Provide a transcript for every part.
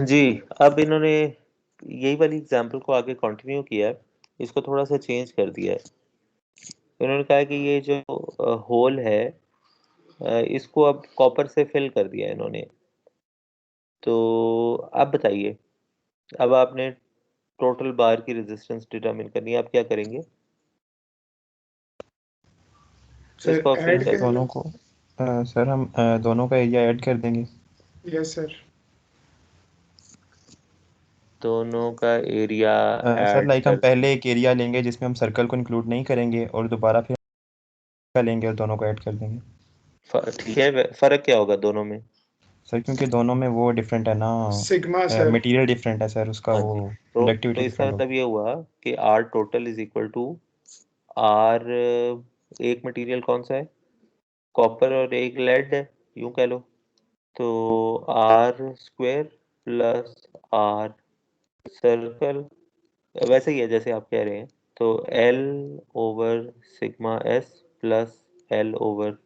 जी, अब इन्होंने यही वाली एग्जांपल को आगे कंटिन्यू किया है, इसको थोड़ा सा चेंज कर दिया है। इन्होंने कहा कि ये जो होल है इसको अब कॉपर से फिल कर दिया है इन्होंने। तो अब बताइए, अब आपने टोटल बार की रेजिस्टेंस डिटरमिन करनी है, आप क्या करेंगे? इसको सर आप फिल ऐड कर दोनों को सर हम दोनों का एरिया ऐड कर देंगे। Yes sir. दोनों का एरिया सर ऐड लाइक हम कर। पहले एक एरिया लेंगे जिसमें हम सर्कल को इंक्लूड नहीं करेंगे और दोबारा फिर लेंगे और दोनों को ऐड कर देंगे। ठीक है, फर्क क्या होगा दोनों में? सर क्योंकि दोनों में वो डिफरेंट है ना, सिग्मा सर। मटेरियल डिफरेंट है सर, उसका हाँ वो जी, तो कंडक्टिविटी इसका डिफरेंट मतलब होगी। ये हुआ कि R total is equal to R, एक मटेरियल कौन सा है? कॉपर, और एक लेड है, यूं कह लो। तो R square plus R circle, वैसे ही है जैसे आप कह रहे हैं। तो L over sigma S plus L over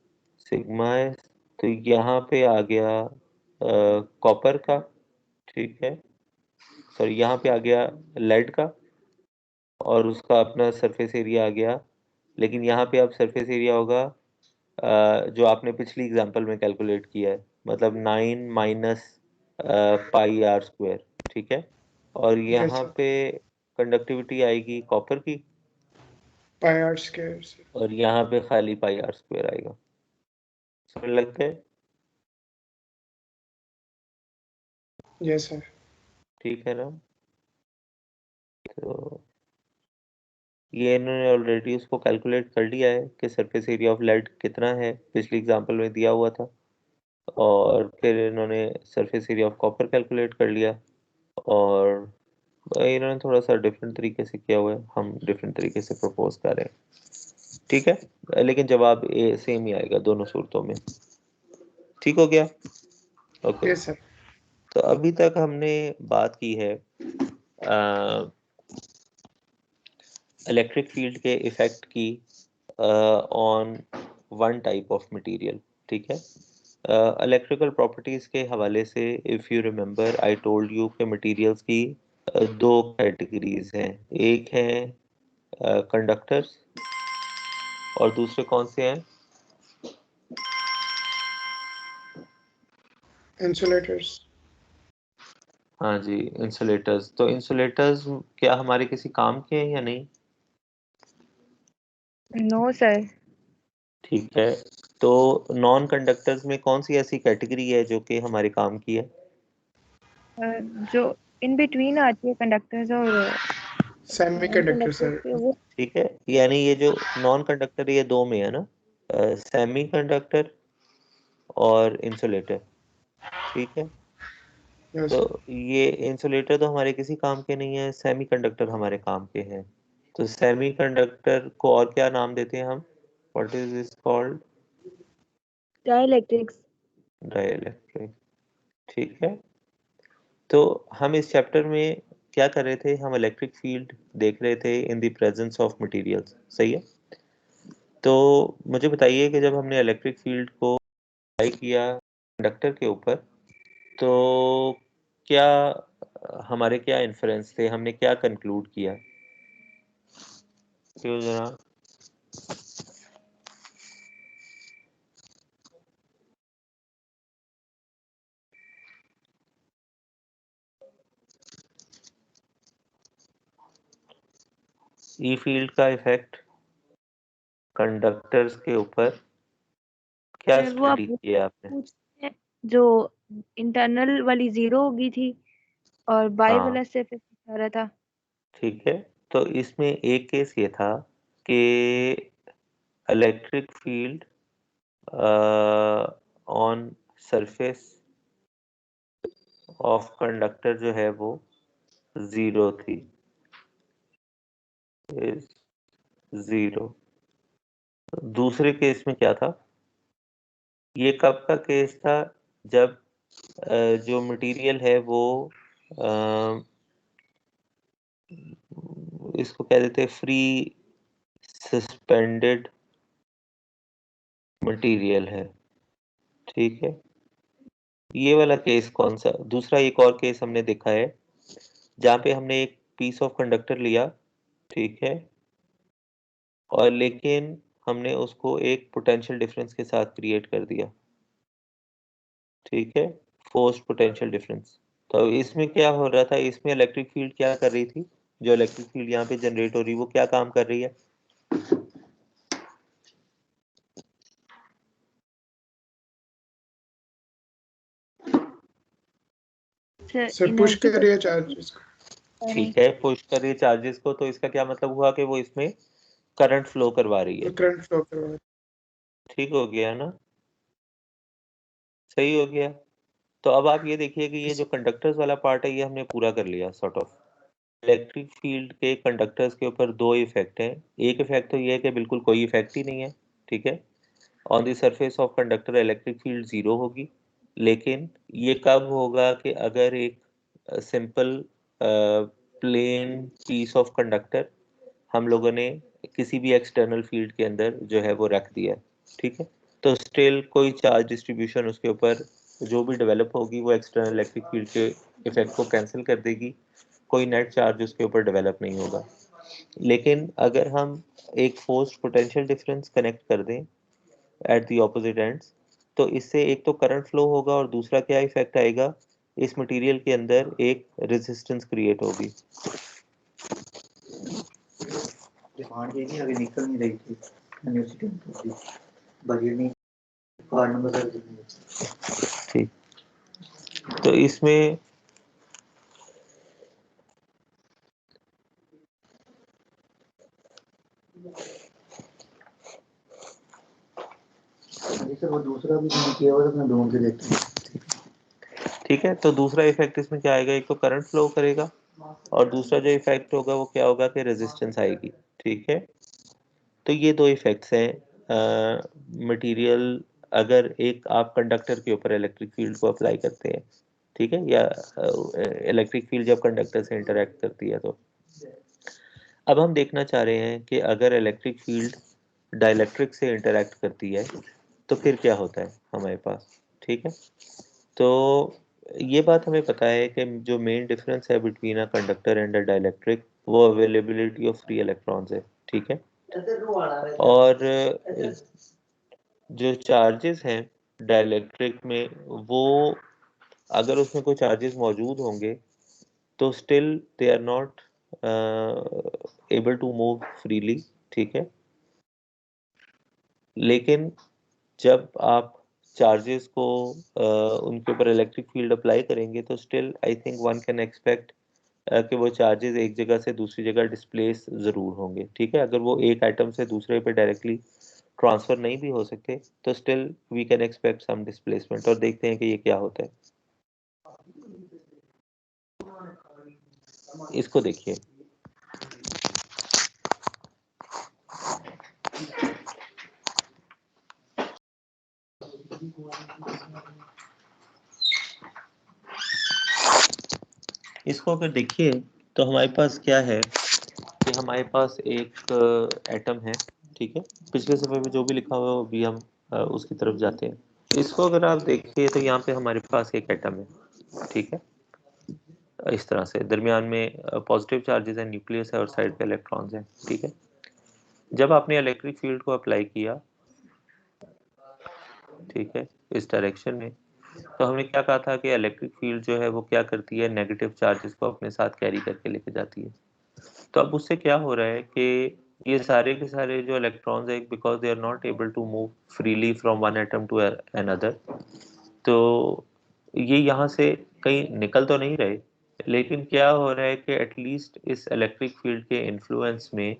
sigma S. तो यहाँ पे आ गया कॉपर का, ठीक है, सॉरी यहाँ पे आ गया लेड का, और उसका अपना सरफेस एरिया आ गया। लेकिन यहाँ पे अब सरफेस एरिया होगा जो आपने पिछली एग्जांपल में कैलकुलेट किया है, मतलब 9 माइनस पाई आर स्क्वायर, ठीक है। और यस यहाँ सर। पे कंडक्टिविटी आएगी कॉपर की, पाई आर स्क्वायर सर। और यहाँ पे खाली पाई आर स्क्वायर आएगा। समझ लगता है? Yes sir. ठीक है ना? तो ये इन्होंने ऑलरेडी उसको कैलकुलेट कर लिया है कि सरफेस एरिया ऑफ लेड कितना है, पिछली एग्जांपल में दिया हुआ था। और फिर इन्होंने surface area of copper calculate कर लिया, और इन्होंने थोड़ा सा डिफरेंट तरीके से किया हुआ है, हम डिफरेंट तरीके से प्रपोज कर रहे हैं। ठीक है, लेकिन जवाब ए सेम ही आएगा दोनों सूरतों में। ठीक हो गया? ओके। Yes sir. तो अभी तक हमने बात की है इलेक्ट्रिक फील्ड के इफेक्ट की on one type of material, ठीक है। इलेक्ट्रिकल प्रॉपर्टीज के हवाले से if you remember I told you कि मटेरियल्स की दो कैटेगरीज हैं, एक है कंडक्टर्स और दूसरे कौन से हैं? इंसुलेटर्स। हाँ जी, इंसुलेटर्स। तो इंसुलेटर्स क्या हमारे किसी काम के हैं या नहीं? No sir. ठीक है, तो नॉन कंडक्टर्स में कौन सी ऐसी कैटेगरी है जो कि हमारे काम की है? जो इन बिटवीन आती है कंडक्टर्स और semi non conductor conductors sir. के, वो ठीक है, यानी ये जो नॉन कंडक्टर ये दो में है ना, सेमी कंडक्टर और इंसुलेटर, ठीक है। यस तो सर। ये इंसुलेटर तो हमारे किसी काम के नहीं है, सेमी कंडक्टर हमारे काम के हैं। तो सेमी कंडक्टर को और क्या नाम देते हैं हम? What is this called? Dielectrics. Dielectric, ठीक है। तो हम इस चैप्टर में क्या कर रहे थे? हम इलेक्ट्रिक फील्ड देख रहे थे in the presence of materials, सही है। तो मुझे बताइए कि जब हमने इलेक्ट्रिक फील्ड को अप्लाई किया कंडक्टर के ऊपर, तो क्या हमारे क्या इन्फरेंस थे, हमने क्या कंक्लूड किया? क्यों जनाब? ई फील्ड का इफेक्ट कंडक्टर्स के ऊपर क्या सर वो आप स्टडी किया आपने? पूछते हैं जो इंटरनल वाली जीरो होगी थी और बाई हाँ, वाला सिर्फ आ रहा था। ठीक है। तो इसमें एक केस ये था कि electric field on surface of conductor जो है वो जीरो थी, इज जीरो। दूसरे केस में क्या था? ये कब का केस था? जब जो मटेरियल है वो अ, इसको कह देते हैं फ्री सस्पेंडेड मटेरियल है, ठीक है। ये वाला केस कौन सा? दूसरा एक और केस हमने देखा है जहाँ पे हमने एक पीस ऑफ कंडक्टर लिया, ठीक है, और लेकिन हमने उसको एक पोटेंशियल डिफरेंस के साथ क्रिएट कर दिया, ठीक है, फोर्स्ड पोटेंशियल डिफरेंस। तो इसमें क्या हो रहा था, इसमें इलेक्ट्रिक फील्ड क्या कर रही थी, जो इलेक्ट्रिक फील्ड यहाँ पे जनरेट हो रही है वो क्या काम कर रही है? सर पुश एनर्जी कर रही है चार्जेस को। ठीक है, पुश कर रही है चार्जेस को, तो इसका क्या मतलब हुआ कि वो इसमें करंट फ्लो करवा रही है। करंट फ्लो करवा ठीक हो गया ना, सही हो गया। तो अब आप ये देखिए कि ये जो कंडक्टर्स वाला पार्ट है ये हमने पूरा कर लिया सॉर्ट ऑफ। इलेक्ट्रिक फील्ड के कंडक्टर्स के ऊपर दो इफेक्ट हैं। एक इफेक्ट तो ये है कि बिल्कुल कोई इफेक्ट ही नहीं है, ठीक है, on the surface of conductor electric field zero होगी। लेकिन ये कब होगा कि अगर एक simple plane piece of conductor हम लोगों ने किसी भी एक्सटर्नल फील्ड के अंदर जो है वो रख दिया है, ठीक है, तो स्टिल कोई चार्ज डिस्ट्रीब्यूशन उसके ऊपर जो भी डेवलप होगी वो एक्सटर्नल इलेक्ट्रिक फील्ड के इफेक्ट को कैंसिल कर देगी, कोई नेट चार्ज उसके ऊपर डेवलप नहीं होगा। लेकिन अगर हम एक फोर्स्ड पोटेंशियल डिफरेंस कनेक्ट कर दें एट द ऑपोजिट एंड्स, तो इससे एक तो करंट फ्लो होगा और दूसरा क्या इफेक्ट आएगा, इस मटेरियल के अंदर एक रेजिस्टेंस क्रिएट होगी। डिमांड ये नहीं, अभी निकल नहीं रही थी यूनिवर्सिटी में, बगैर नहीं कार्ड नंबर दर्ज नहीं। ठीक, तो इसमें सर वो दूसरा भी नहीं किया हुआ, मैं ढूंढ के देखता हूँ। ठीक है, तो दूसरा इफेक्ट इसमें क्या आएगा, एक तो करंट फ्लो करेगा और दूसरा जो इफेक्ट होगा वो क्या होगा कि रेजिस्टेंस आएगी, ठीक है। तो ये दो इफेक्ट्स हैं मटेरियल, अगर एक आप कंडक्टर के ऊपर इलेक्ट्रिक फील्ड को अप्लाई करते हैं, ठीक है, या इलेक्ट्रिक फील्ड जब कंडक्टर से इंटरेक्ट करती है तो। अब हम देखना चाह रहे हैं कि अगर इलेक्ट्रिक फील्ड डाइलेक्ट्रिक से इंटरेक्ट करती है तो फिर क्या होता है हमारे पास, ठीक है। तो ये बात हमें पता है कि जो मेन डिफरेंस है between a conductor and a dielectric वो अवेलेबिलिटी ऑफ फ्री इलेक्ट्रॉन्स है, ठीक है। और जो चार्जेस हैं डाइलेक्ट्रिक में, वो अगर उसमें कोई चार्जेस मौजूद होंगे तो still they are not able to move freely, ठीक है। लेकिन जब आप चार्जेस को उनके ऊपर इलेक्ट्रिक फील्ड अप्लाई करेंगे तो still I think one can expect कि वो चार्जेस एक जगह से दूसरी जगह डिस्प्लेस ज़रूर होंगे, ठीक है। अगर वो एक आइटम से दूसरे पे डायरेक्टली ट्रांसफ़र नहीं भी हो सकते तो still we can expect some displacement. और देखते हैं कि ये क्या होता है। इसको देखिए, इसको अगर देखिए तो हमारे पास क्या है कि हमारे पास एक एटम है, ठीक है। पिछले समय में जो भी लिखा हुआ है वो भी हम उसकी तरफ जाते हैं। इसको अगर आप देखिए तो यहाँ पे हमारे पास एक एटम है, ठीक है। इस तरह से दरमियान में पॉजिटिव चार्जेस है, न्यूक्लियस है और साइड पे इलेक्ट्रॉन्स हैं, ठीक है। जब आपने इलेक्ट्रिक फील्ड को अप्लाई किया, ठीक है, इस डायरेक्शन में, तो हमने क्या कहा था कि इलेक्ट्रिक फील्ड जो है वो क्या करती है, नेगेटिव चार्जेस को अपने साथ कैरी करके लेके जाती है। तो अब उससे क्या हो रहा है कि ये सारे के सारे जो इलेक्ट्रॉन्स है, because they are not able to move freely from one atom to another, तो ये यहाँ से कहीं निकल तो नहीं रहे, लेकिन क्या हो रहा है कि एटलीस्ट इस इलेक्ट्रिक फील्ड के इन्फ्लुएंस में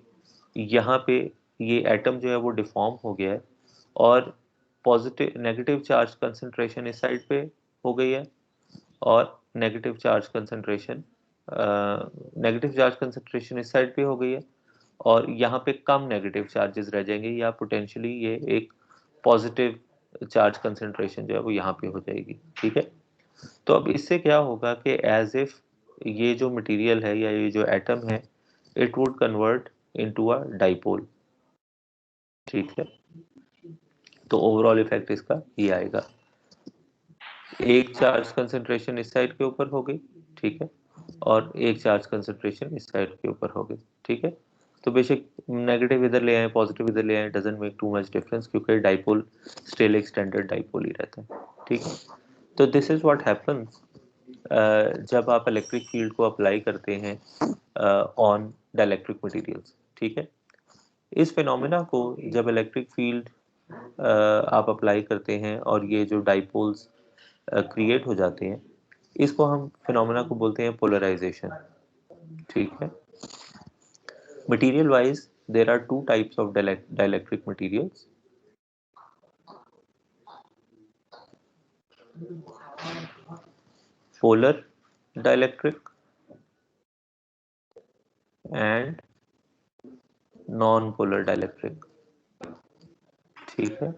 यहाँ पे ये एटम जो है वो डिफॉर्म हो गया है और पॉजिटिव नेगेटिव चार्ज कंसंट्रेशन इस साइड पे हो गई है और नेगेटिव चार्ज कंसंट्रेशन इस साइड पे हो गई है और यहाँ पे कम नेगेटिव चार्जेस रह जाएंगे या पोटेंशियली ये एक पॉजिटिव चार्ज कंसंट्रेशन जो है वो यहाँ पे हो जाएगी, ठीक है। तो अब इससे क्या होगा कि एज इफ ये जो मटेरियल है या ये जो एटम है it would convert into a dipole, ठीक है। तो ओवरऑल इफेक्ट इसका ये आएगा। एक चार्ज कंसंट्रेशन इस साइड के ऊपर हो गई, ठीक है, और एक चार्ज कंसंट्रेशन इस साइड के ऊपर हो गई, ठीक है। तो बेशक नेगेटिव इधर ले आए, पॉजिटिव इधर ले आए, doesn't make too much difference, क्योंकि डाइपोल स्टिल एक स्टैंडर्ड डाइपोल ही रहता है, ठीक है। तो दिस इज व्हाट हैपन्स जब आप इलेक्ट्रिक फील्ड को अप्लाई करते हैं ऑन डाइलेक्ट्रिक मटेरियल्स, ठीक है। इस फिनोमेना को जब इलेक्ट्रिक फील्ड आप अप्लाई करते हैं और ये जो डाइपोल्स क्रिएट हो जाते हैं, इसको हम फिनोमेना को बोलते हैं पोलराइजेशन, ठीक है। Material wise there are two types of dielectric materials, polar dielectric and non-polar dielectric, ठीक है।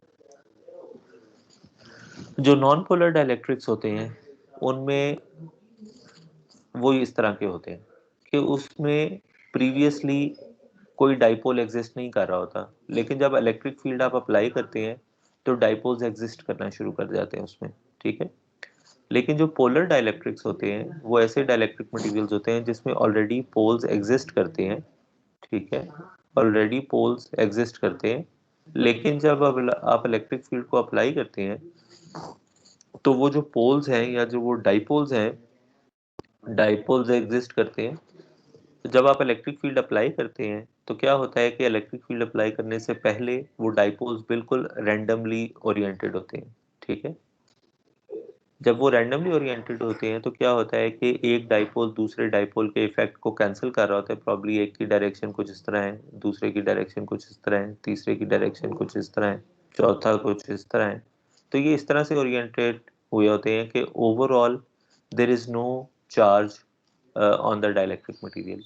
जो नॉन पोलर डाइलेक्ट्रिक्स होते हैं उनमें वो इस तरह के होते हैं कि उसमें प्रीवियसली कोई डाइपोल एग्जिस्ट नहीं कर रहा होता, लेकिन जब इलेक्ट्रिक फील्ड आप अप्लाई करते हैं तो डाइपोल्स एग्जिस्ट करना शुरू कर जाते हैं उसमें, ठीक है। लेकिन जो पोलर डाइलेक्ट्रिक्स होते हैं वो ऐसे डाइलेक्ट्रिक मटेरियल्स होते हैं जिसमें ऑलरेडी पोल्स एग्जिस्ट करते हैं, ठीक है, ऑलरेडी पोल्स एग्जिस्ट करते हैं। लेकिन जब आप इलेक्ट्रिक फील्ड को अप्लाई करते हैं तो वो जो पोल्स हैं या जो वो डाइपोल्स हैं, डाइपोल्स एग्जिस्ट करते हैं। तो जब आप इलेक्ट्रिक फील्ड अप्लाई करते हैं तो क्या होता है कि इलेक्ट्रिक फील्ड अप्लाई करने से पहले वो डाइपोल्स बिल्कुल रैंडमली ओरिएंटेड होते हैं, ठीक है। जब वो रैंडमली ओरिएंटेड होते हैं तो क्या होता है कि एक डाइपोल दूसरे डाइपोल के इफेक्ट को कैंसिल कर रहा होता है, प्रॉब्ली एक की डायरेक्शन कुछ इस तरह है, दूसरे की डायरेक्शन कुछ इस तरह है, तीसरे की डायरेक्शन कुछ इस तरह है, चौथा कुछ इस तरह है। तो ये इस तरह से ओरिएंटेड हुए होते हैं कि overall there is no charge on the dielectric material.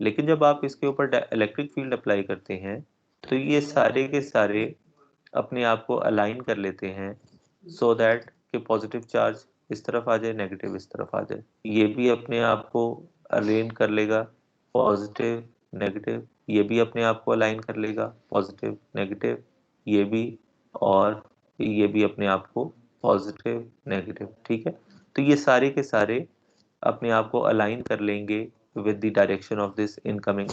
लेकिन जब आप इसके ऊपर इलेक्ट्रिक फील्ड अप्लाई करते हैं तो ये सारे के सारे अपने आप को अलाइन कर लेते हैं सो दैट कि पॉजिटिव चार्ज इस तरफ आ जाए, नेगेटिव इस तरफ आ जाए। ये भी अपने आप को अलाइन कर लेगा पॉजिटिव नेगेटिव, ये भी अपने आप को अलाइन कर लेगा पॉजिटिव नेगेटिव, ये भी, और ये भी अपने आप को पॉजिटिव नेगेटिव, ठीक है। तो ये सारे के सारे अपने आप को अलाइन कर लेंगे with the direction of this incoming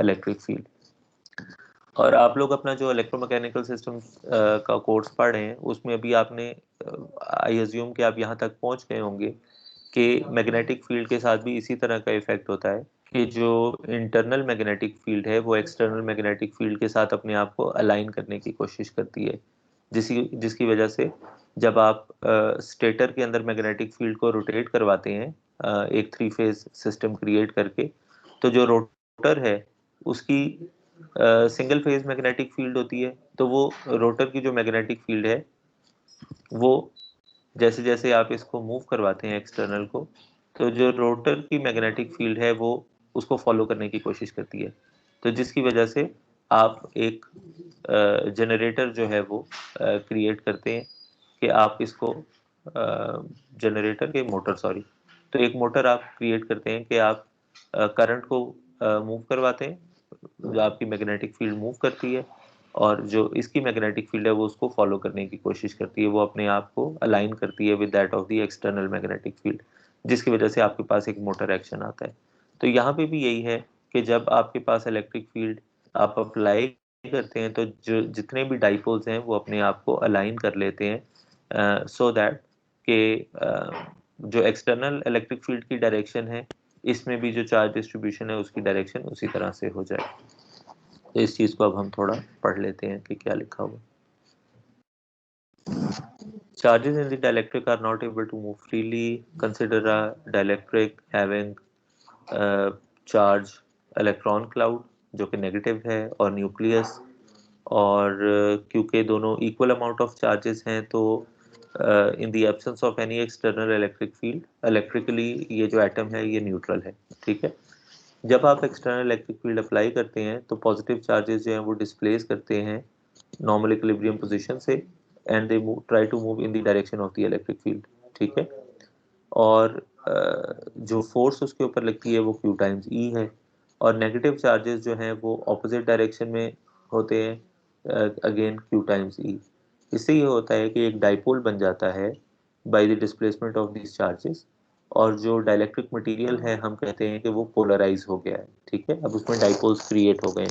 electric field. और आप लोग अपना जो इलेक्ट्रोमैकेनिकल सिस्टम का कोर्स पढ़ रहे हैं उसमें अभी आपने आई अज्यूम कि आप यहाँ तक पहुँच गए होंगे कि मैग्नेटिक फील्ड के साथ भी इसी तरह का इफेक्ट होता है कि जो इंटरनल मैग्नेटिक फील्ड है वो एक्सटर्नल मैग्नेटिक फील्ड के साथ अपने आप को अलाइन करने की कोशिश करती है, जिसकी वजह से जब आप स्टेटर के अंदर मैग्नेटिक फील्ड को रोटेट करवाते हैं एक 3 फेज सिस्टम क्रिएट करके, तो जो रोटर है उसकी सिंगल फेज मैग्नेटिक फील्ड होती है। तो वो रोटर की जो मैग्नेटिक फील्ड है वो जैसे जैसे आप इसको मूव करवाते हैं एक्सटर्नल को, तो जो रोटर की मैग्नेटिक फील्ड है वो उसको फॉलो करने की कोशिश करती है। तो जिसकी वजह से आप एक जनरेटर जो है वो क्रिएट करते हैं कि आप इसको जनरेटर के मोटर सॉरी तो एक मोटर आप क्रिएट करते हैं कि आप करंट को मूव करवाते हैं, जो आपकी मैग्नेटिक फील्ड मूव करती है, और जो इसकी मैग्नेटिक फील्ड है वो उसको फॉलो करने की कोशिश करती है, वो अपने आप को अलाइन करती है with that of the external magnetic field, जिसकी वजह से आपके पास एक मोटर एक्शन आता है। तो यहाँ पे भी यही है कि जब आपके पास इलेक्ट्रिक फील्ड आप अप्लाई करते हैं तो जो जितने भी डाइपोल्स हैं वो अपने आप को अलाइन कर लेते हैं सो दैट कि जो एक्सटर्नल इलेक्ट्रिक फील्ड की डायरेक्शन है इसमें भी जो चार्ज डिस्ट्रीब्यूशन है उसकी डायरेक्शन उसी तरह से हो जाए। तो इस चीज को अब हम थोड़ा पढ़ लेते हैं कि क्या लिखा हुआ। Charges in the dielectric are not able to move freely. Consider a dielectric having charge electron cloud जो कि नेगेटिव है और न्यूक्लियस, और क्योंकि दोनों इक्वल अमाउंट ऑफ चार्जेस हैं तो in the absence of any external electric field electrically ये जो एटम है ये न्यूट्रल है, ठीक है। जब आप एक्सटर्नल इलेक्ट्रिक फील्ड अप्लाई करते हैं तो पॉजिटिव चार्जेस जो हैं वो डिस्प्लेस करते हैं नॉर्मल इक्विलिब्रियम पोजीशन से and they try to move in the direction of the electric field, ठीक है। और जो फोर्स उसके ऊपर लगती है वो Q टाइम्स E है, और नेगेटिव चार्जेस जो हैं वो ऑपोजिट डायरेक्शन में होते हैं अगेन Q टाइम्स E। इससे ये होता है कि एक डाइपोल बन जाता है by the displacement of these charges, और जो डाइलेक्ट्रिक मटेरियल है हम कहते हैं कि वो पोलराइज हो गया है, ठीक है। अब उसमें डाइपोल्स क्रिएट हो गए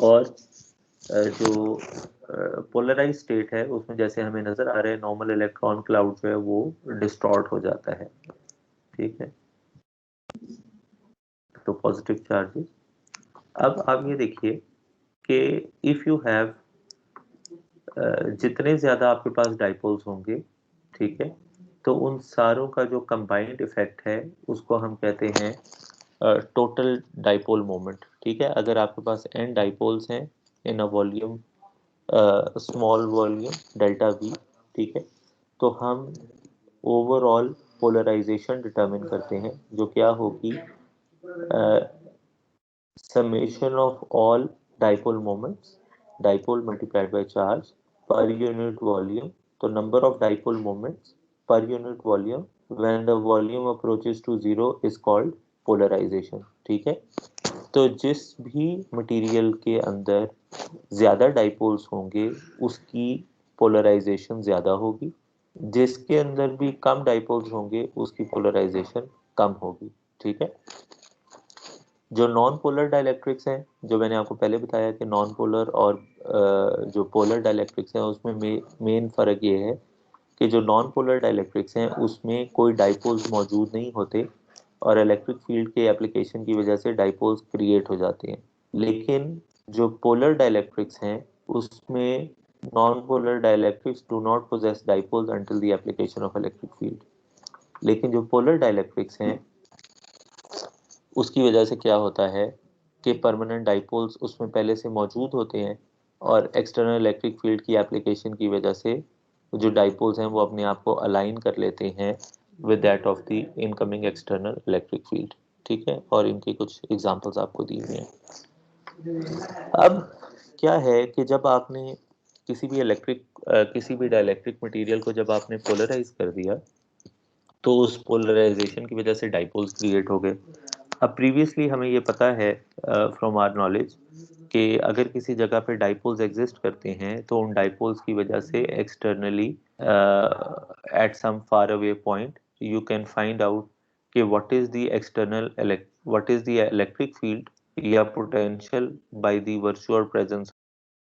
और जो पोलराइज स्टेट है उसमें जैसे हमें नजर आ रहा है नॉर्मल इलेक्ट्रॉन क्लाउड जो है वो डिस्टॉर्ट हो जाता है, ठीक है। तो पॉजिटिव चार्जेस। अब आप ये देखिए कि इफ यू हैव जितने ज्यादा आपके पास डाइपोल्स होंगे, ठीक है, तो उन सारों का जो कंबाइंड इफेक्ट है उसको हम कहते हैं टोटल डाइपोल मोमेंट, ठीक है। अगर आपके पास n डाइपोल्स हैं in a volume small volume delta v, ठीक है, तो हम ओवरऑल पोलराइजेशन डिटरमिन करते हैं जो क्या होगी summation of all dipole moments, dipole multiplied by charge per unit volume, तो number of dipole moments per unit volume when the volume approaches to zero is called polarization, ठीक है। तो जिस भी मटेरियल के अंदर ज्यादा डाइपोल्स होंगे उसकी पोलराइजेशन ज्यादा होगी, जिसके अंदर भी कम डाइपोल्स होंगे उसकी पोलराइजेशन कम होगी, ठीक है। जो नॉन पोलर डाइलेक्ट्रिक्स हैं, जो मैंने आपको पहले बताया कि नॉन पोलर और जो पोलर डाइलेक्ट्रिक्स हैं उसमें मेन फर्क ये है कि जो नॉन पोलर डाइलेक्ट्रिक्स हैं उसमें कोई डाइपोल्स मौजूद नहीं होते और इलेक्ट्रिक फील्ड के एप्लीकेशन की वजह से डाइपोल्स क्रिएट हो जाते हैं। लेकिन जो पोलर डाइलेक्ट्रिक्स हैं उसमें non polar dielectrics do not possess dipoles until the application of electric field. लेकिन जो पोलर डाइलेक्ट्रिक्स हैं उसकी वजह से क्या होता है कि परमानेंट डाइपोल्स उसमें पहले से मौजूद होते हैं और एक्सटर्नल इलेक्ट्रिक फील्ड की एप्लीकेशन की वजह से जो डाइपोल्स हैं वो अपने आप को अलाइन कर लेते हैं with that of the incoming external electric field, ठीक है। और इनकी कुछ एग्जांपल्स आपको दी हुई हैं। अब क्या है कि जब आपने किसी भी डाइलेक्ट्रिक मटेरियल को जब आपने पोलराइज कर दिया तो उस पोलराइजेशन की वजह से डाइपोल्स क्रिएट हो गए। अब प्रीवियसली हमें ये पता है फ्रॉम आवर नॉलेज कि अगर किसी जगह पे डाइपोल्स एग्जिस्ट करते हैं तो उन डाइपोल्स की वजह से externally at some far away point you can find out कि what is the electric field या potential by the virtual presence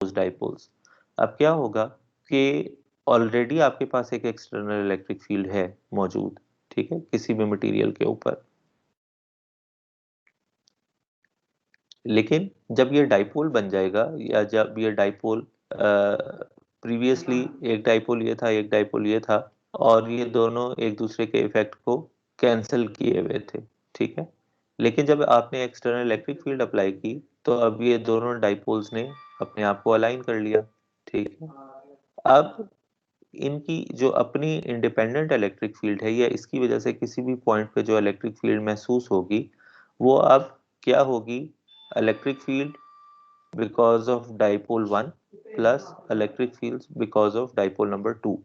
of dipoles. अब क्या होगा कि ऑलरेडी आपके पास एक एक्सटर्नल इलेक्ट्रिक फील्ड है मौजूद, ठीक है, किसी भी मटेरियल के ऊपर। लेकिन जब ये डाइपोल बन जाएगा या जब ये डाइपोल प्रीवियसली एक डाइपोल ये था एक डाइपोल ये था और ये दोनों एक दूसरे के इफेक्ट को कैंसिल किए हुए थे, ठीक है। लेकिन जब आपने एक्सटर्नल इलेक्ट्रिक फील्ड अप्लाई की तो अब ये दोनों डाइपोल्स ने अपने आप को अलाइन कर लिया, ठीक है। अब इनकी जो अपनी इंडिपेंडेंट इलेक्ट्रिक फील्ड है या इसकी वजह से किसी भी पॉइंट पे जो इलेक्ट्रिक फील्ड महसूस होगी वो अब क्या होगी, electric field because of dipole 1 plus electric field because of dipole number 2,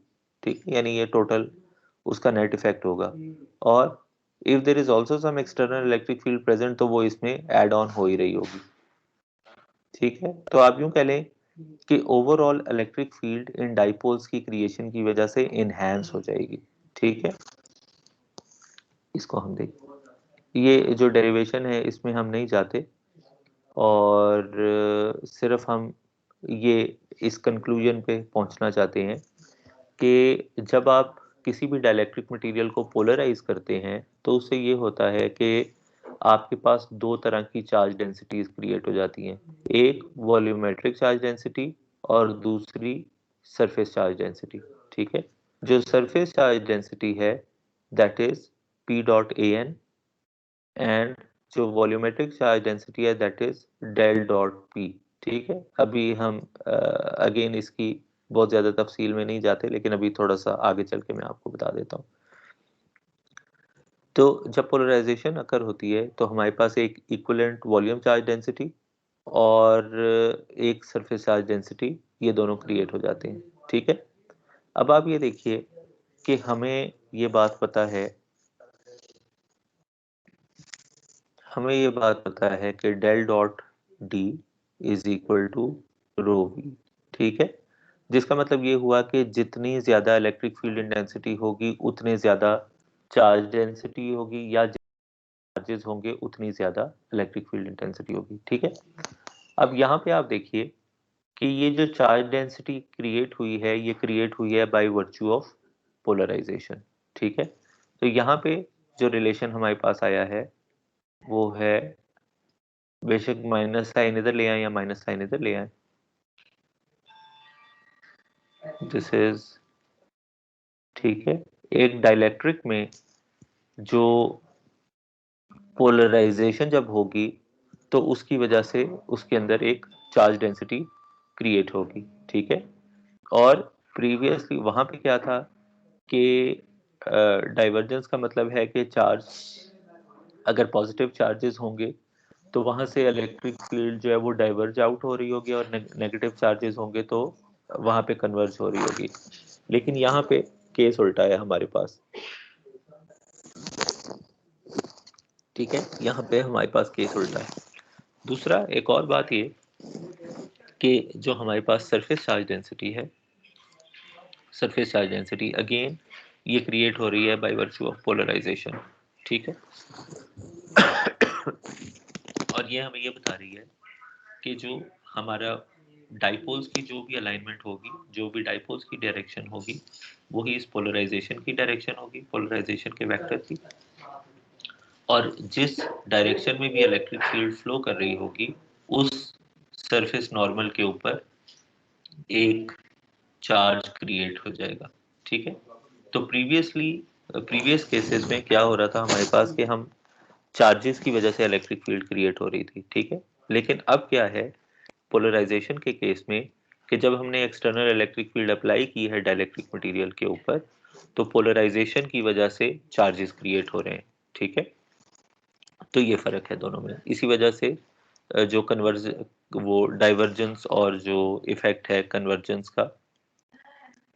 ठीक है। यानी ये टोटल उसका नेट इफेक्ट होगा और if there is also some external electric field present तो वो इसमें ऐड ऑन हो ही रही होगी, ठीक है। तो आप यूं कह लें कि ओवरऑल इलेक्ट्रिक फील्ड इन डाइपोल्स की क्रिएशन की वजह से इनहैंस हो जाएगी, ठीक है। इसको हम देखें, ये जो डेरिवेशन है इसमें हम नहीं जाते और सिर्फ हम ये इस कंक्लूजन पे पहुंचना चाहते हैं कि जब आप किसी भी डाइलेक्ट्रिक मटेरियल को पोलराइज करते हैं तो उससे ये होता है कि आपके पास दो तरह की चार्ज डेंसिटीज क्रिएट हो जाती हैं, एक वॉल्यूमेट्रिक चार्ज डेंसिटी और दूसरी सरफेस चार्ज डेंसिटी, ठीक है। जो सरफेस चार्ज डेंसिटी है that is P dot an and जो वॉल्यूमेट्रिक चार्ज डेंसिटी है that is del dot p, ठीक है। अभी हम अगेन इसकी बहुत ज्यादा तफसील में नहीं जाते लेकिन अभी थोड़ा सा आगे चल के मैं आपको बता देता हूँ। तो जब पोलराइजेशन अकर होती है तो हमारे पास एक इक्विवेलेंट वॉल्यूम चार्ज डेंसिटी और एक सरफेस चार्ज डेंसिटी ये दोनों क्रिएट हो जाते हैं, ठीक है। अब आप ये देखिए कि हमें ये बात पता है कि del dot D is equal to rho V, ठीक है। जिसका मतलब ये हुआ कि जितनी ज्यादा इलेक्ट्रिक फील्ड इंटेंसिटी होगी उतने ज्यादा चार्ज डेंसिटी होगी, या चार्जेस होंगे उतनी ज्यादा इलेक्ट्रिक फील्ड इंटेंसिटी होगी। ठीक है, अब यहाँ पे आप देखिए कि ये जो चार्ज डेंसिटी क्रिएट हुई है, ये क्रिएट हुई है बाय वर्च्यू ऑफ पोलराइजेशन। ठीक है, तो यहाँ पे जो रिलेशन हमारे पास आया है वो है, बेशक माइनस साइन इधर ले आए या माइनस साइन इधर ले आए, दिस इज, ठीक है, एक डाइलेक्ट्रिक में जो पोलराइजेशन जब होगी तो उसकी वजह से उसके अंदर एक चार्ज डेंसिटी क्रिएट होगी। ठीक है, और प्रीवियसली वहां पे क्या था कि डाइवर्जेंस का मतलब है कि चार्ज, अगर पॉजिटिव चार्जेस होंगे तो वहां से इलेक्ट्रिक फील्ड जो है वो डाइवर्ज आउट हो रही होगी, और नेगेटिव चार्जेस होंगे तो वहां पे कन्वर्ज हो रही होगी। लेकिन यहाँ पे केस उल्टा है हमारे पास। ठीक है, यहाँ पे हमारे पास केस उल्टा है। दूसरा एक और बात ये कि जो हमारे पास सरफेस चार्ज डेंसिटी है, सरफेस चार्ज डेंसिटी अगेन ये क्रिएट हो रही है बाय वर्च्यू ऑफ पोलराइजेशन। ठीक है, और ये हमें ये बता रही है कि जो हमारा डाइपोल्स की जो भी अलाइनमेंट होगी, जो भी डाइपोल्स की डायरेक्शन होगी, वही इस पोलराइजेशन की डायरेक्शन होगी, पोलराइजेशन के वेक्टर की, और जिस डायरेक्शन में भी इलेक्ट्रिक फील्ड फ्लो कर रही होगी उस सरफेस नॉर्मल के ऊपर एक चार्ज क्रिएट हो जाएगा। ठीक है, तो प्रीवियस केसेस में क्या हो रहा था हमारे पास कि हम चार्जेस की वजह से इलेक्ट्रिक फील्ड क्रिएट हो रही थी। ठीक है, लेकिन अब क्या है पोलराइजेशन के केस में कि जब हमने एक्सटर्नल इलेक्ट्रिक फील्ड अप्लाई की है डाइलेक्ट्रिक मटेरियल के ऊपर, तो पोलराइजेशन की वजह से चार्जेस क्रिएट हो रहे हैं। ठीक है, तो ये फर्क है दोनों में। इसी वजह से जो कन्वर्ज वो डाइवर्जेंस और जो इफेक्ट है कन्वर्जेंस का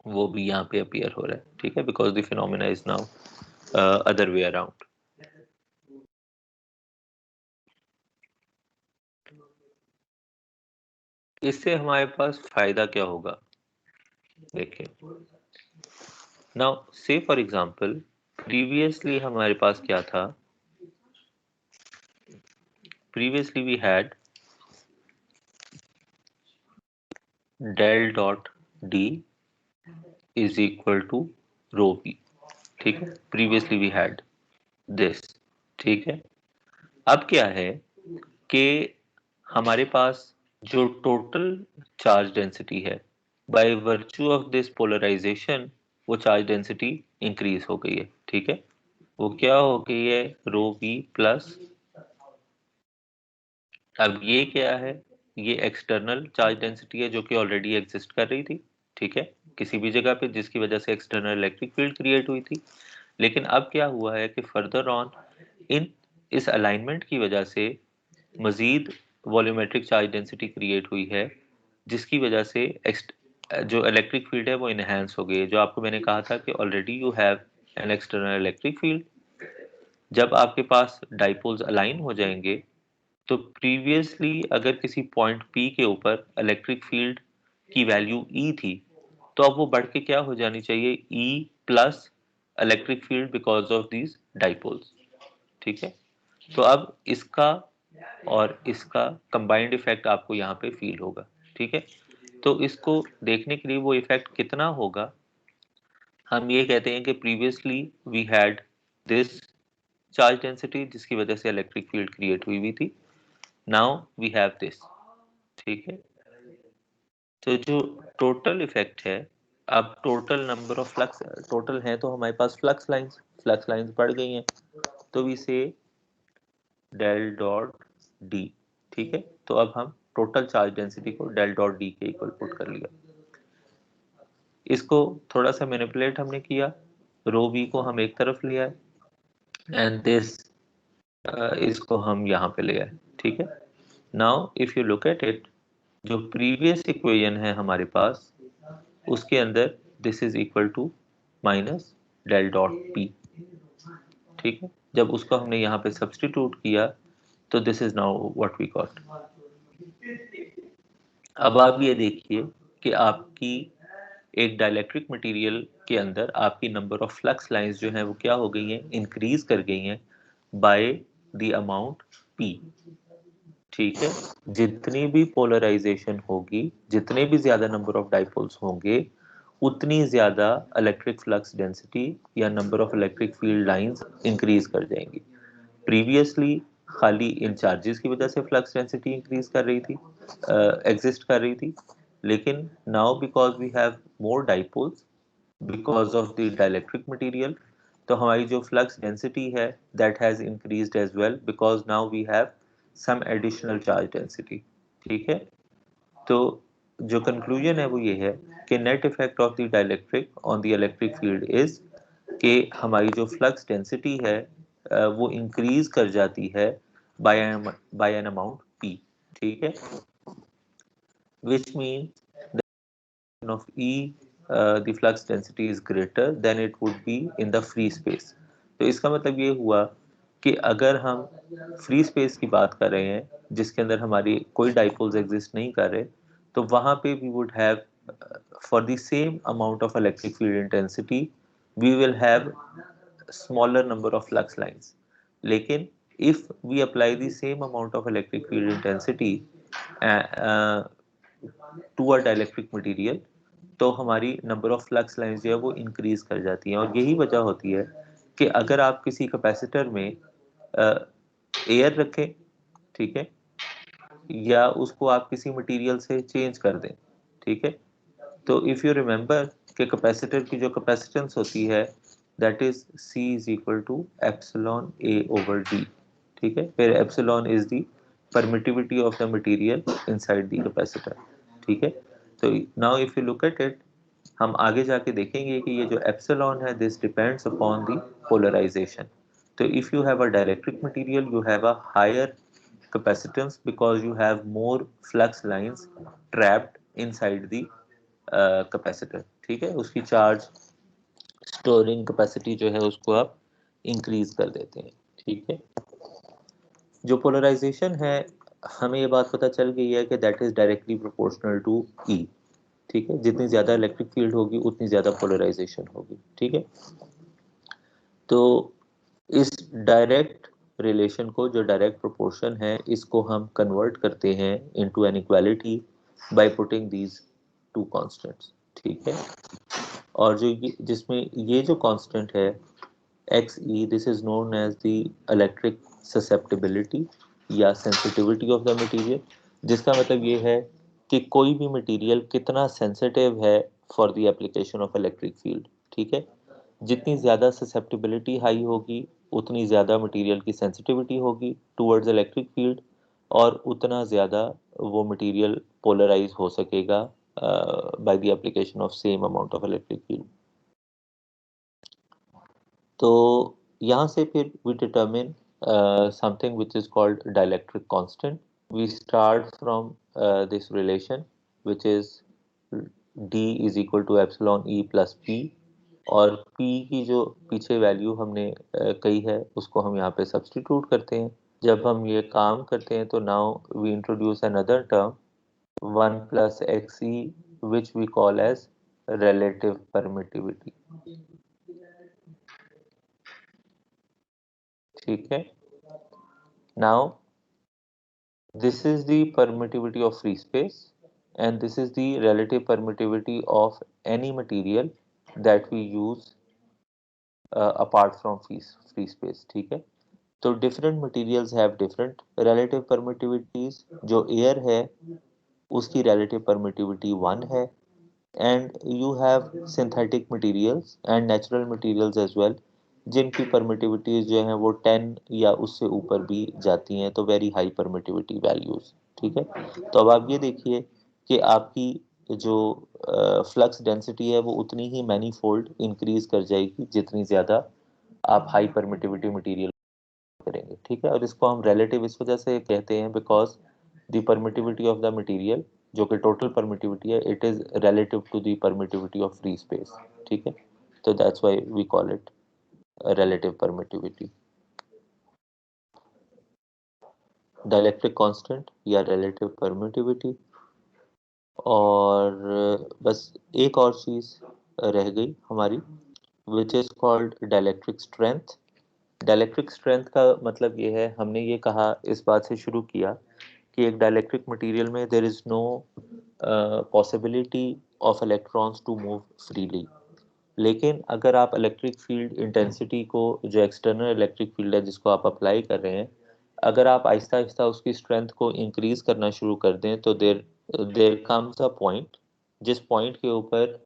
वो भी यहाँ पे अपीयर हो रहा है। ठीक है, because the phenomena is now other way around. इससे हमारे पास फायदा क्या होगा, देखिए नाउ से फॉर एग्जांपल प्रीवियसली हमारे पास क्या था, previously we had del dot d is equal to rho v। ठीक है, previously we had this। ठीक है, अब क्या है कि हमारे पास जो टोटल चार्ज डेंसिटी है by virtue of this polarization वो चार्ज डेंसिटी इंक्रीज हो गई है। ठीक है, वो क्या हो गई है, रो वी प्लस, अब ये क्या है, ये एक्सटर्नल चार्ज डेंसिटी है जो कि ऑलरेडी एग्जिस्ट कर रही थी। ठीक है, किसी भी जगह पे जिसकी वजह से एक्सटर्नल इलेक्ट्रिक फील्ड क्रिएट हुई थी। लेकिन अब क्या हुआ है कि फर्दर ऑन इस अलाइनमेंट की वजह से मजीद वॉल्यूमेट्रिक चार्ज डेंसिटी क्रिएट हुई है, जिसकी वजह से जो इलेक्ट्रिक फील्ड है वो इनहेंस हो गई है। जो आपको मैंने कहा था कि already you have an external electric field, जब आपके पास डाइपोल्स अलाइन हो जाएंगे तो प्रीवियसली अगर किसी पॉइंट P के ऊपर इलेक्ट्रिक फील्ड की वैल्यू E थी, तो अब वो बढ़ के क्या हो जानी चाहिए, E plus electric field because of these dipoles. ठीक है, तो अब इसका और इसका कंबाइंड इफेक्ट आपको यहाँ पे फील होगा। ठीक है, तो इसको देखने के लिए वो इफेक्ट कितना होगा, हम ये कहते हैं कि previously we had this charge density जिसकी वजह से इलेक्ट्रिक फील्ड क्रिएट हुई थी, नाउ वी हैव दिस। ठीक है, तो जो टोटल इफेक्ट है, अब total number of flux total है तो हमारे पास फ्लक्स लाइंस बढ़ गई हैं, तो वी से डेल डॉट डी। ठीक है, तो अब हम टोटल चार्ज डेंसिटी को डेल डॉट डी के इक्वल पुट कर लिया। इसको थोड़ा सा मैनिपुलेट हमने किया, रो वी को हम एक तरफ लिया है एंड दिस इसको हम यहाँ पे ले आए। ठीक है, now if you look at it, जो प्रीवियस इक्वेशन है हमारे पास उसके अंदर this is equal to minus del dot P. ठीक है, जब उसको हमने यहाँ पे सब्स्टिट्यूट किया तो this is now what we got. अब आप ये देखिए कि आपकी एक डाइलेक्ट्रिक मटेरियल के अंदर आपकी नंबर ऑफ फ्लक्स लाइंस जो हैं वो क्या हो गई हैं, इंक्रीज कर गई हैं बाय द अमाउंट P। ठीक है, जितनी भी पोलराइजेशन होगी, जितने भी ज्यादा नंबर ऑफ डाइपोल्स होंगे, उतनी ज्यादा इलेक्ट्रिक फ्लक्स डेंसिटी या number of electric field lines increase कर जाएंगी। प्रीवियसली खाली इन चार्जेस की वजह से फ्लक्स डेंसिटी इंक्रीज कर रही थी, एग्जिस्ट कर रही थी, लेकिन now because we have more dipoles because of the dielectric material, तो हमारी जो फ्लक्स डेंसिटी है that has increased as well because now we have some additional charge density. ठीक है, तो जो कंक्लूजन है वो ये है कि net effect of the dielectric on the electric field is कि हमारी जो फ्लक्स डेंसिटी है वो इंक्रीज कर जाती है बाय एन अमाउंट P। ठीक है, which means that of E the flux density is greater than it would be in the free space। तो इसका मतलब ये हुआ कि अगर हम फ्री स्पेस की बात कर रहे हैं जिसके अंदर हमारी कोई डाइपोल्स एग्जिस्ट नहीं कर रहे, तो वहां पे we would have for the same amount of electric field intensity we will have smaller number of flux lines। लेकिन if we apply the same amount of electric field intensity to a dielectric material, तो हमारी number of flux lines जो है वो increase कर जाती हैं। और यही वजह होती है कि अगर आप किसी कैपेसिटर में एयर रखें, ठीक है, या उसको आप किसी मटेरियल से चेंज कर दें, ठीक है, तो इफ यू रिमेंबर कि कैपेसिटर की जो कैपेसिटेंस होती है that is C is equal to epsilon A over D। ठीक है, फिर epsilon is the permittivity of the material inside the capacitor. ठीक है, तो now if you look at it, हम आगे जाके देखेंगे कि ये जो एप्सिलॉन है this depends upon the polarisation. तो if you have a dielectric material you have a higher capacitance because you have more flux lines trapped inside the capacitor. ठीक है, उसकी चार्ज स्टोरिंग कैपेसिटी जो है उसको आप इंक्रीज कर देते हैं। ठीक है, जो पोलराइजेशन है हमें ये बात पता चल गई है कि that is directly proportional to E। ठीक है, जितनी ज्यादा इलेक्ट्रिक फील्ड होगी उतनी ज्यादा पोलराइजेशन होगी। ठीक है, तो इस डायरेक्ट रिलेशन को, जो डायरेक्ट प्रोपोर्शन है, इसको हम कन्वर्ट करते हैं into an equality by putting these two constants. ठीक है, और जो जिसमें ये जो कांस्टेंट है XE, this is known as the electric susceptibility या सेंसिटिविटी ऑफ द मटेरियल, जिसका मतलब ये है कि कोई भी मटेरियल कितना सेंसिटिव है for the application of electric field. ठीक है, जितनी ज़्यादा ससेप्टिबिलिटी हाई होगी उतनी ज़्यादा मटेरियल की सेंसिटिविटी होगी टूवर्ड्स इलेक्ट्रिक फील्ड, और उतना ज़्यादा वो मटेरियल पोलराइज हो सकेगा by the application of same amount of electric field. तो यहाँ से फिर we determine something which is called dielectric constant. We start from this relation which is D is equal to epsilon E plus P, और P की जो पीछे value हमने कही है उसको हम यहाँ पे सब्स्टिट्यूट करते हैं। जब हम ये काम करते हैं तो now we introduce another term 1 plus XE which we call as relative permittivity। ठीक है, now this is the permittivity of free space and this is the relative permittivity of any material that we use apart from free space। ठीक है, तो different materials have different relative permittivities। जो air है उसकी relative permittivity 1 है, and you have synthetic materials and natural materials as well जिनकी परमिटिविटीज जो है वो 10 या उससे ऊपर भी जाती हैं, तो वेरी हाई परमिटिविटी वैल्यूज। ठीक है, तो अब आप ये देखिए कि आपकी जो फ्लक्स डेंसिटी है वो उतनी ही मैनीफोल्ड इंक्रीज कर जाएगी जितनी ज़्यादा आप हाई परमिटिविटी मटेरियल करेंगे। ठीक है, और इसको हम रिलेटिव इस वजह से कहते हैं because the permittivity of the material जो कि टोटल परमिटिविटी है it is relative to the permittivity of free space. ठीक है, तो that's why we call it relative permittivity। Dielectric constant या relative permittivity, और बस एक और चीज़ रह गई हमारी, which is called dielectric strength. Dielectric strength का मतलब ये है, हमने ये कहा, इस बात से शुरू किया कि एक डाइलेक्ट्रिक मटेरियल में there is no possibility of electrons to move freely. लेकिन अगर आप इलेक्ट्रिक फील्ड इंटेंसिटी को, जो एक्सटर्नल इलेक्ट्रिक फील्ड है जिसको आप अप्लाई कर रहे हैं, अगर आप आहिस्ता आहिस्ता उसकी स्ट्रेंथ को इंक्रीज करना शुरू कर दें तो देर देर कम्स अ पॉइंट, जिस पॉइंट के ऊपर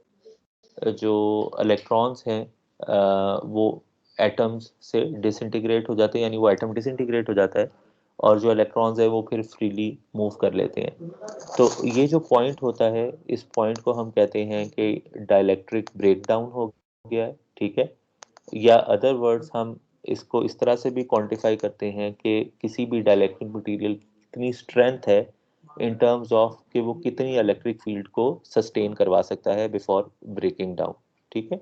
जो इलेक्ट्रॉन्स हैं वो एटम्स से डिसइंटीग्रेट हो जाते हैं, यानी वो एटम डिसइंटीग्रेट हो जाता है और जो इलेक्ट्रॉन्स है वो फिर फ्रीली मूव कर लेते हैं। तो ये जो पॉइंट होता है, इस पॉइंट को हम कहते हैं कि डाइलेक्ट्रिक ब्रेकडाउन हो गया है, ठीक है। या अदर वर्ड्स, हम इसको इस तरह से भी क्वांटिफाई करते हैं कि किसी भी डाइलेक्ट्रिक मटेरियल की कितनी स्ट्रेंथ है इन टर्म्स ऑफ कि वो कितनी इलेक्ट्रिक फील्ड को सस्टेन करवा सकता है बिफोर ब्रेकिंग डाउन, ठीक है।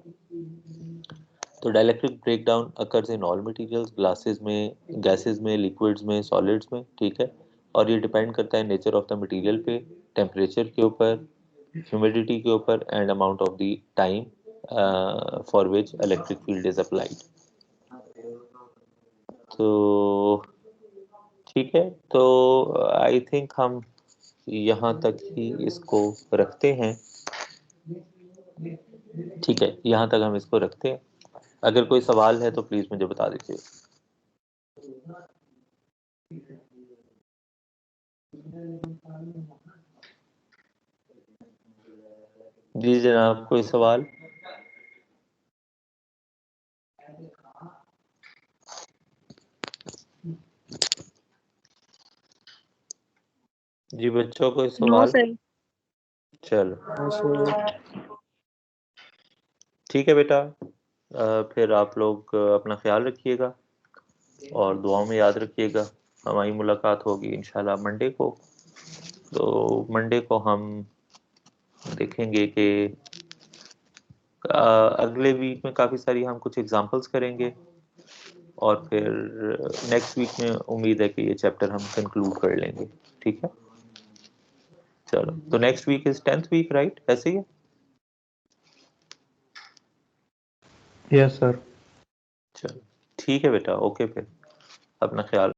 तो dielectric breakdown occurs in all materials, glasses में, गैसेस में, लिक्विड्स में, सॉलिड्स में, ठीक है। और ये डिपेंड करता है नेचर ऑफ द मटेरियल पे, टेम्परेचर के ऊपर, ह्यूमिडिटी के ऊपर and amount of the time for which electric field is applied. तो ठीक है, तो आई थिंक हम यहाँ तक ही इसको रखते हैं, ठीक है, यहाँ तक हम इसको रखते हैं। अगर कोई सवाल है तो प्लीज मुझे बता दीजिए। जी जनाब, कोई सवाल? जी बच्चों, कोई नो सवाल? सर। चलो ठीक है बेटा, फिर आप लोग अपना ख्याल रखिएगा और दुआओं में याद रखिएगा। हमारी मुलाकात होगी इंशाल्लाह मंडे को। तो मंडे को हम देखेंगे कि अगले वीक में काफ़ी सारी हम कुछ एग्जांपल्स करेंगे और फिर नेक्स्ट वीक में उम्मीद है कि ये चैप्टर हम कंक्लूड कर लेंगे, ठीक है। चलो, तो next week is 10th week, right? ऐसे ही है। Yes sir. चलो ठीक है बेटा, ओके, फिर अपना ख्याल